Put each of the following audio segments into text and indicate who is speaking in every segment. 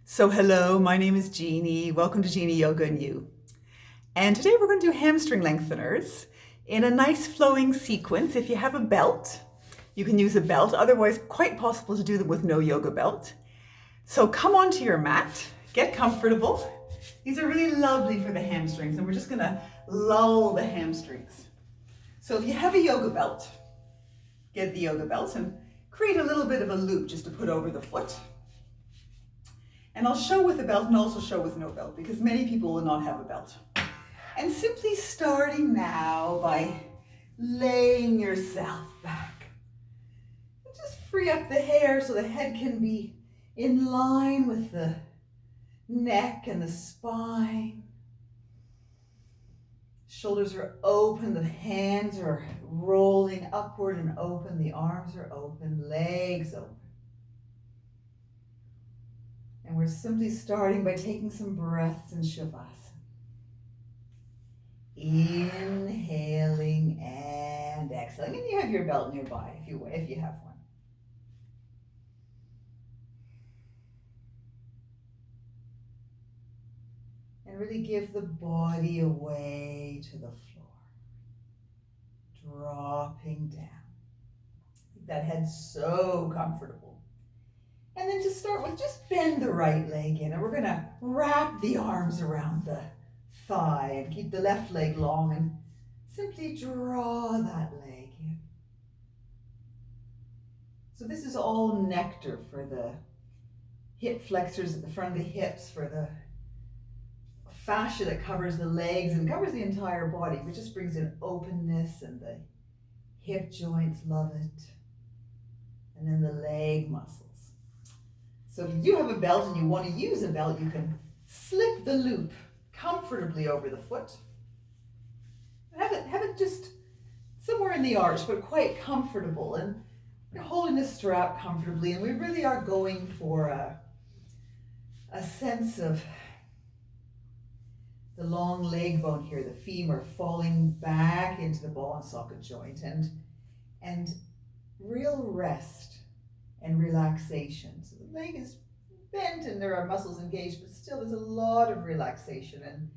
Speaker 1: So hello, my name is Jeannie. Welcome to Jeannie Yoga and You. And today we're going to do hamstring lengtheners in a nice flowing sequence. If you have a belt, you can use a belt. Otherwise, quite possible to do them with no yoga belt. So come onto your mat, get comfortable. These are really lovely for the hamstrings, and we're just going to lull the hamstrings. So if you have a yoga belt, get the yoga belt and create a little bit of a loop just to put over the foot. And I'll show with a belt and also show with no belt because many people will not have a belt. And simply starting now by laying yourself back. And just free up the hair so the head can be in line with the neck and the spine. Shoulders are open, the hands are rolling upward and open, the arms are open, legs open. And we're simply starting by taking some breaths in Shavasana. Inhaling and exhaling. And you have your belt nearby if you have one. And really give the body away to the floor. Dropping down. That head's so comfortable. And then to start with, just bend the right leg in, and we're going to wrap the arms around the thigh and keep the left leg long and simply draw that leg in. So this is all nectar for the hip flexors at the front of the hips, for the fascia that covers the legs and covers the entire body, which just brings in openness, and the hip joints love it. And then the leg muscles. So if you do have a belt and you want to use a belt, you can slip the loop comfortably over the foot. Have it just somewhere in the arch, but quite comfortable. And you're holding the strap comfortably, and we really are going for a sense of the long leg bone here, the femur falling back into the ball and socket joint, and real rest and relaxation. So the leg is bent and there are muscles engaged, but still there's a lot of relaxation. And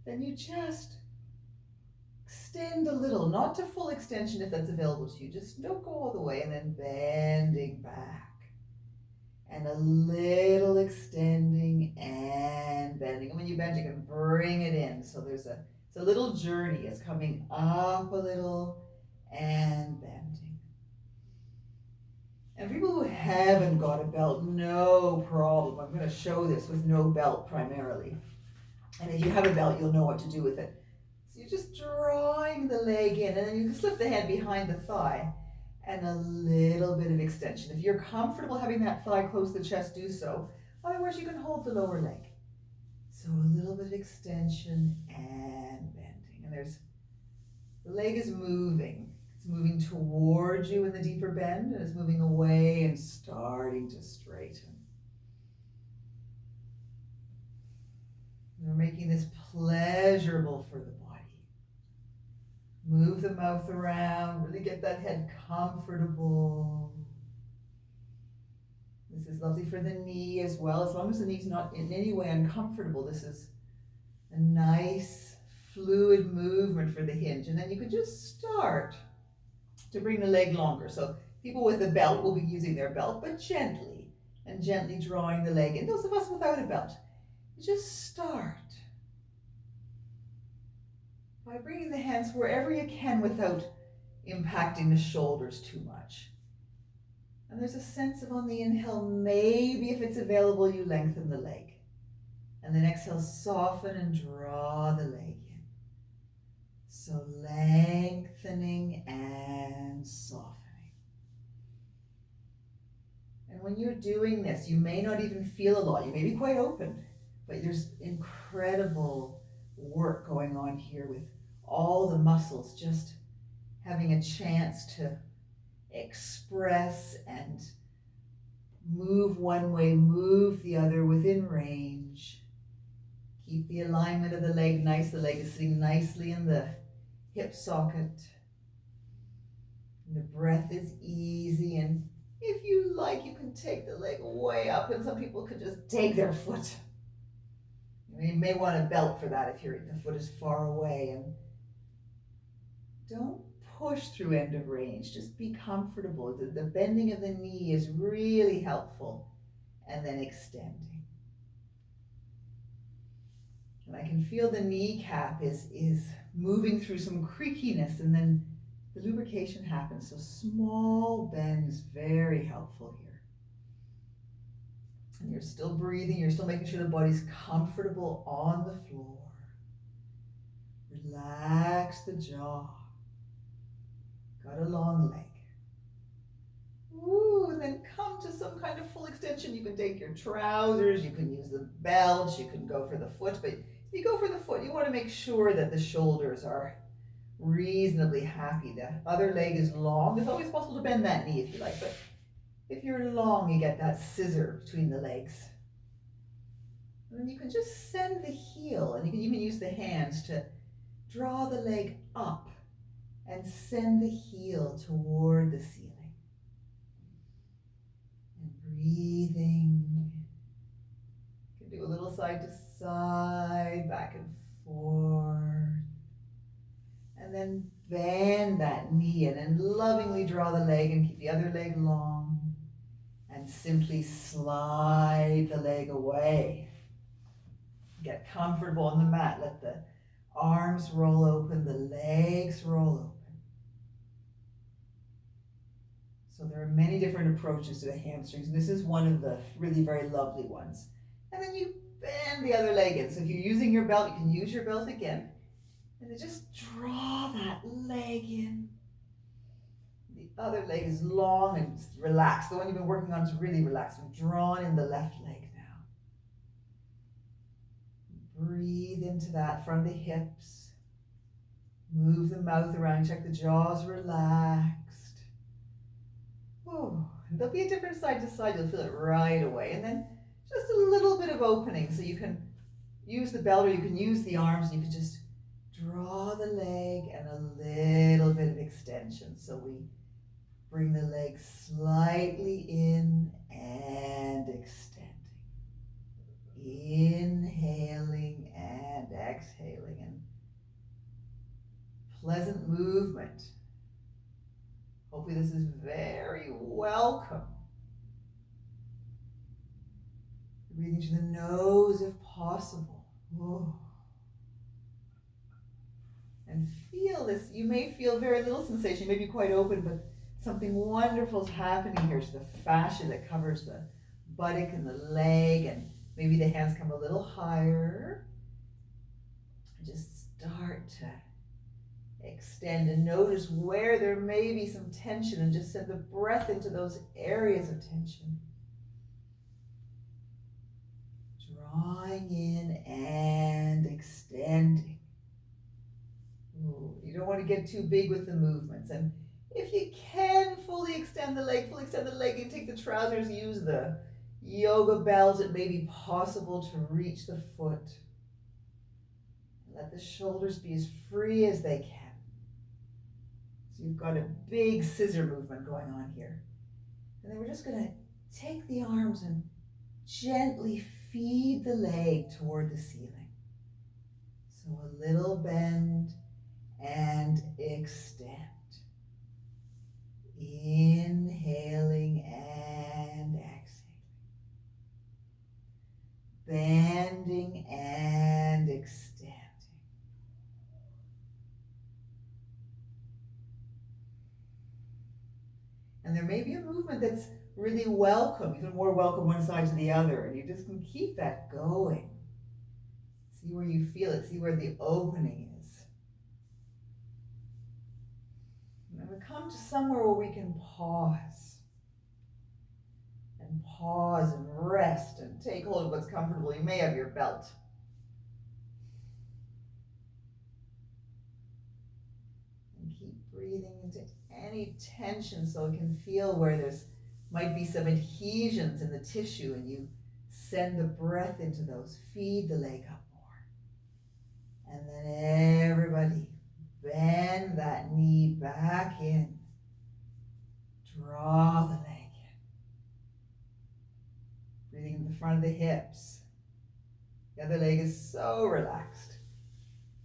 Speaker 1: then you just extend a little, not to full extension if that's available to you. Just don't go all the way, and then bending back. And a little extending and bending. And when you bend, you can bring it in. So it's a little journey. It's coming up a little and bending. And people who haven't got a belt, no problem. I'm going to show this with no belt primarily. And if you have a belt, you'll know what to do with it. So you're just drawing the leg in, and then you can slip the hand behind the thigh and a little bit of extension. If you're comfortable having that thigh close to the chest, do so. Otherwise, you can hold the lower leg. So a little bit of extension and bending. And the leg is moving. Moving towards you in the deeper bend, and it's moving away and starting to straighten. We're making this pleasurable for the body. Move the mouth around, really get that head comfortable. This is lovely for the knee as well, as long as the knee's not in any way uncomfortable. This is a nice fluid movement for the hinge, and then you could just start to bring the leg longer. So people with a belt will be using their belt, but gently drawing the leg in. Those of us without a belt, just start by bringing the hands wherever you can without impacting the shoulders too much. And there's a sense of, on the inhale, maybe if it's available, you lengthen the leg. And then exhale, soften and draw the leg in. So lengthening and softening. And when you're doing this, you may not even feel a lot. You may be quite open, but there's incredible work going on here with all the muscles just having a chance to express and move one way, move the other within range. Keep the alignment of the leg nice. The leg is sitting nicely in the hip socket. And the breath is easy and If you like, you can take the leg way up, and some people can just take their foot. You may want a belt for that if the foot is far away, and don't push through end of range. Just be comfortable. The bending of the knee is really helpful, and then extending. And I can feel the kneecap is moving through some creakiness, and then the lubrication happens. So small bends, very helpful here. And you're still breathing. You're still making sure the body's comfortable on the floor. Relax the jaw. Got a long leg. Ooh, and then come to some kind of full extension. You can take your trousers, you can use the belts, you can go for the foot, but if you go for the foot, you want to make sure that the shoulders are reasonably happy. The other leg is long. It's always possible to bend that knee if you like, but if you're long, you get that scissor between the legs. And then you can just send the heel, and you can even use the hands to draw the leg up and send the heel toward the ceiling. And breathing. You can do a little side to side, back and forth. And then bend that knee in and lovingly draw the leg and keep the other leg long. And simply slide the leg away. Get comfortable on the mat. Let the arms roll open, the legs roll open. So there are many different approaches to the hamstrings, and this is one of the really very lovely ones. And then you bend the other leg in. So if you're using your belt, you can use your belt again. And then just draw that leg in. The other leg is long and relaxed. The one you've been working on is really relaxed. We've drawn in the left leg now. Breathe into that from the hips. Move the mouth around. Check the jaws relaxed. Oh, there'll be a different side to side. You'll feel it right away. And then just a little bit of opening. So you can use the belt or you can use the arms, and you can just draw the leg and a little bit of extension. So we bring the leg slightly in and extending. Inhaling and exhaling. And pleasant movement. Hopefully this is very welcome. Breathing through the nose if possible. Oh. And feel this. You may feel very little sensation. You may be quite open, but something wonderful is happening here to the fascia that covers the buttock and the leg, and maybe the hands come a little higher. Just start to extend and notice where there may be some tension, and just send the breath into those areas of tension. Drawing in and extending. Ooh, you don't want to get too big with the movements. And if you can fully extend the leg, and take the trousers, use the yoga belt. It may be possible to reach the foot. Let the shoulders be as free as they can. So you've got a big scissor movement going on here. And then we're just going to take the arms and gently feed the leg toward the ceiling. So a little bend and extend. Inhaling and exhaling. Bending and extending. And there may be a movement that's really welcome, even more welcome one side to the other, and you just can keep that going. See where you feel it, see where the opening is. And then we come to somewhere where we can pause. And pause and rest and take hold of what's comfortable. You may have your belt. And keep breathing into any tension so you can feel where there's might be some adhesions in the tissue, and you send the breath into those. Feed the leg up more. And then everybody bend that knee back in. Draw the leg in. Breathing in the front of the hips. The other leg is so relaxed.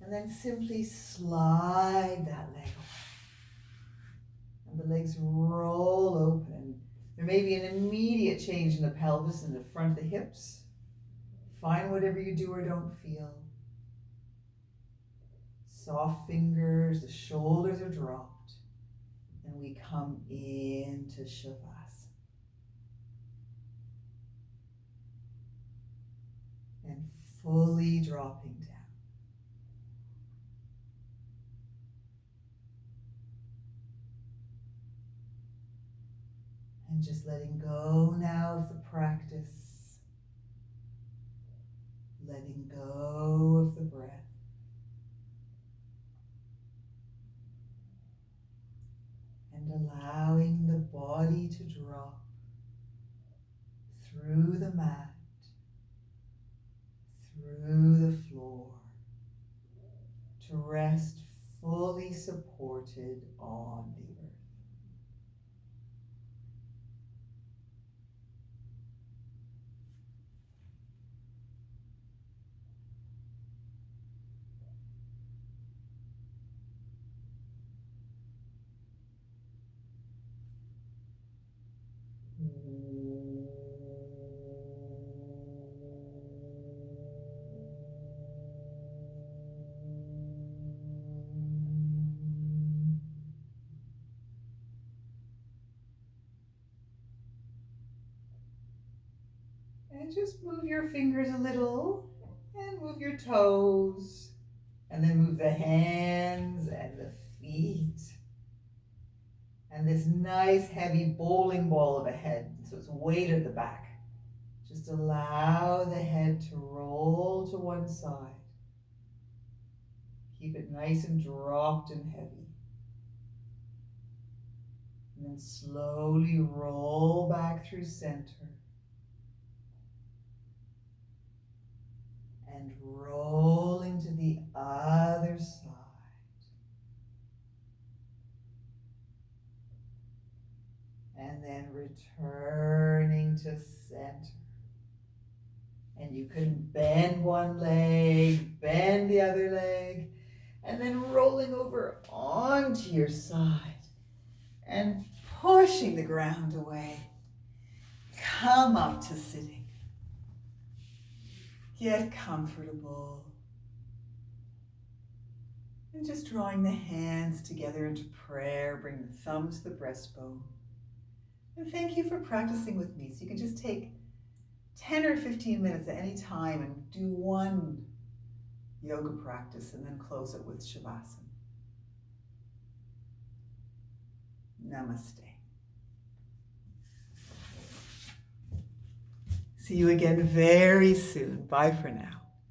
Speaker 1: And then simply slide that leg away. And the legs roll open. There may be an immediate change in the pelvis and the front of the hips. Find whatever you do or don't feel. Soft fingers, the shoulders are dropped. And we come into Shavasana. And fully dropping down. And just letting go now of the practice. Letting go of the breath. And allowing the body to drop through the mat, through the floor, to rest fully supported on the earth. And just move your fingers a little and move your toes and then move the hands and the feet. And this nice heavy bowling ball of a head, so it's weight at the back. Just allow the head to roll to one side. Keep it nice and dropped and heavy. And then slowly roll back through center. And rolling to the other side. And then returning to center. And you can bend one leg, bend the other leg, and then rolling over onto your side and pushing the ground away. Come up to sitting. Get comfortable. And just drawing the hands together into prayer, bring the thumbs to the breastbone. And thank you for practicing with me. So you can just take 10 or 15 minutes at any time and do one yoga practice and then close it with Shavasana. Namaste. See you again very soon. Bye for now.